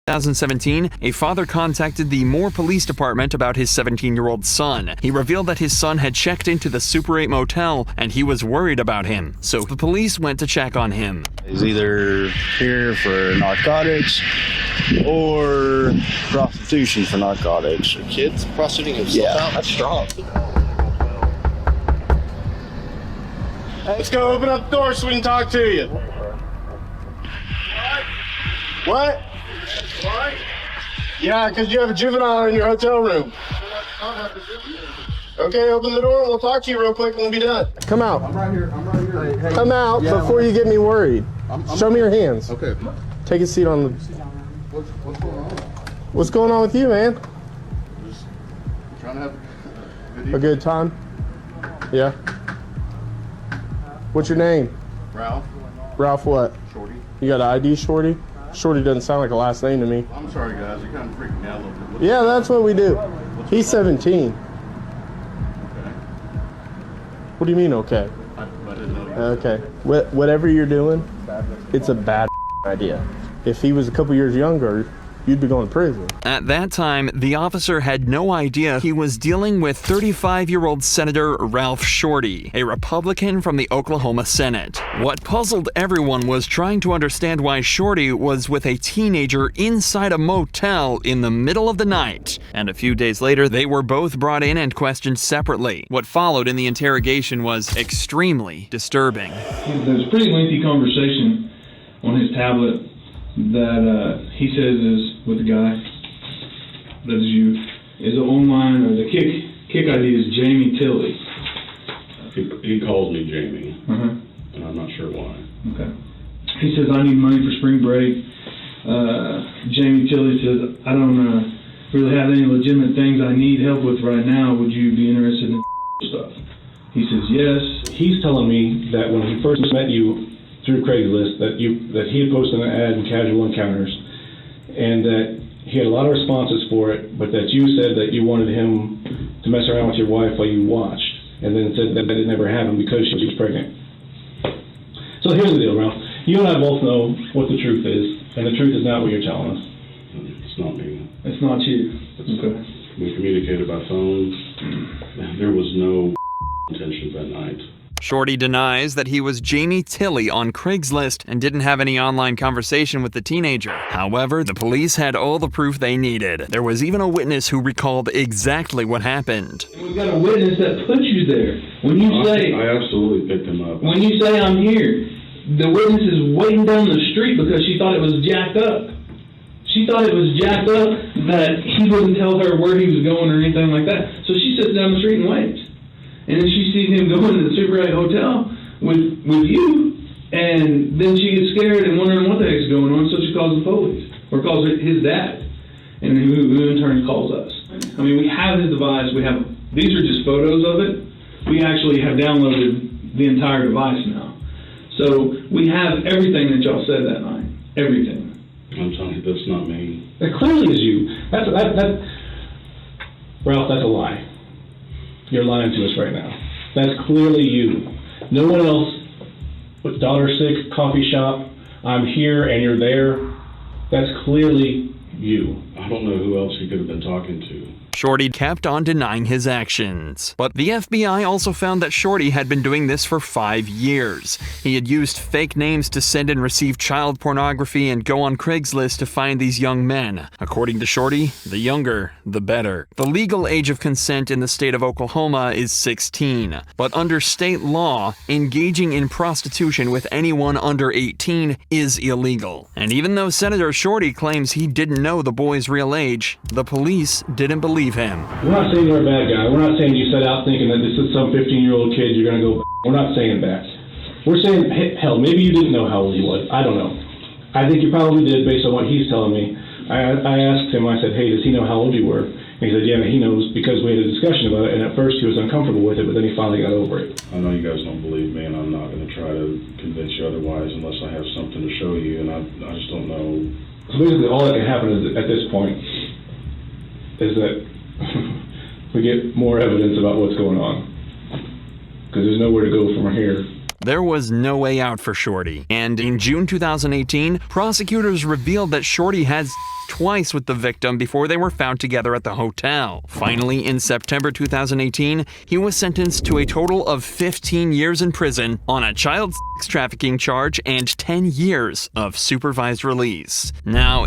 2017, a father contacted the Moore Police Department about his 17-year-old son. He revealed that his son had checked into the Super 8 motel and he was worried about him. So the police went to check on him. He's either here for narcotics or prostitution for narcotics. Kids prostituting himself out? That's strong. Let's go open up the door so we can talk to you. What? What? Yeah, because you have a juvenile in your hotel room. Okay, open the door and we'll talk to you real quick and we'll be done. Come out. I'm right here. Hey, Come out before you get me worried. Show me your hands. Okay. Take a seat on the... What's going on? What's going on with you, man? Just trying to have A good time? Yeah. What's your name? Ralph. Ralph what? Shorty. You got an ID, Shorty? Shorty doesn't sound like a last name to me. I'm sorry, guys. You're kind of freaking me out a little bit. Yeah, that's what we do. He's 17. Okay. What do you mean, okay? I didn't know you. Okay. Whatever you're doing, it's a bad idea. If he was a couple years younger, you'd be going to prison. At that time, the officer had no idea he was dealing with 35-year-old Senator Ralph Shorty, a Republican from the Oklahoma Senate. What puzzled everyone was trying to understand why Shorty was with a teenager inside a motel in the middle of the night. And a few days later, they were both brought in and questioned separately. What followed in the interrogation was extremely disturbing. There's a pretty lengthy conversation on his tablet that he says is with the guy that is you, is online, or the kick ID is Jamie Tilley. He calls me Jamie, and I'm not sure why. Okay. He says, I need money for spring break. Jamie Tilley says, I don't really have any legitimate things I need help with right now. Would you be interested in stuff? He says, yes. He's telling me that when he first met you through Craigslist, that he had posted an ad in Casual Encounters, and that he had a lot of responses for it, but that you said that you wanted him to mess around with your wife while you watched, and then said that it never happened because she was pregnant. So here's the deal, Ralph. You and I both know what the truth is, and the truth is not what you're telling us. It's not me. It's not you. Okay. We communicated by phone. There was no intention that night. Shorty denies that he was Jamie Tilley on Craigslist and didn't have any online conversation with the teenager. However, the police had all the proof they needed. There was even a witness who recalled exactly what happened. We've got a witness that put you there. When you say... I absolutely picked him up. When you say I'm here, the witness is waiting down the street because she thought it was jacked up. She thought it was jacked up that he wouldn't tell her where he was going or anything like that. So she sits down the street and waits. And then she sees him going to the Super 8 hotel with you, and then she gets scared and wondering what the heck's going on, so she calls the police, or calls his dad, and who in turn calls us. I mean, we have his device, these are just photos of it. We actually have downloaded the entire device now. So we have everything that y'all said that night, everything. I'm telling you, that's not me. It clearly is you. Ralph, that's a lie. You're lying to us right now. That's clearly you. No one else. With $6 coffee shop, I'm here and you're there. That's clearly you. I don't know who else he could have been talking to. Shorty kept on denying his actions. But the FBI also found that Shorty had been doing this for 5 years. He had used fake names to send and receive child pornography and go on Craigslist to find these young men. According to Shorty, the younger, the better. The legal age of consent in the state of Oklahoma is 16. But under state law, engaging in prostitution with anyone under 18 is illegal. And even though Senator Shorty claims he didn't know the boy's real age, the police didn't believe him. We're not saying you're a bad guy. We're not saying you set out thinking that this is some 15-year-old kid you're going to go. We're not saying that. We're saying, hell, maybe you didn't know how old he was. I don't know. I think you probably did based on what he's telling me. I asked him, I said, hey, does he know how old you were? And he said, yeah, he knows because we had a discussion about it, and at first he was uncomfortable with it, but then he finally got over it. I know you guys don't believe me, and I'm not going to try to convince you otherwise unless I have something to show you, and I just don't know. So basically all that can happen is, at this point is that we get more evidence about what's going on, because there's nowhere to go from here. There was no way out for Shorty, and in June 2018, prosecutors revealed that Shorty had twice with the victim before they were found together at the hotel. Finally, in September 2018, he was sentenced to a total of 15 years in prison on a child sex trafficking charge and 10 years of supervised release. Now,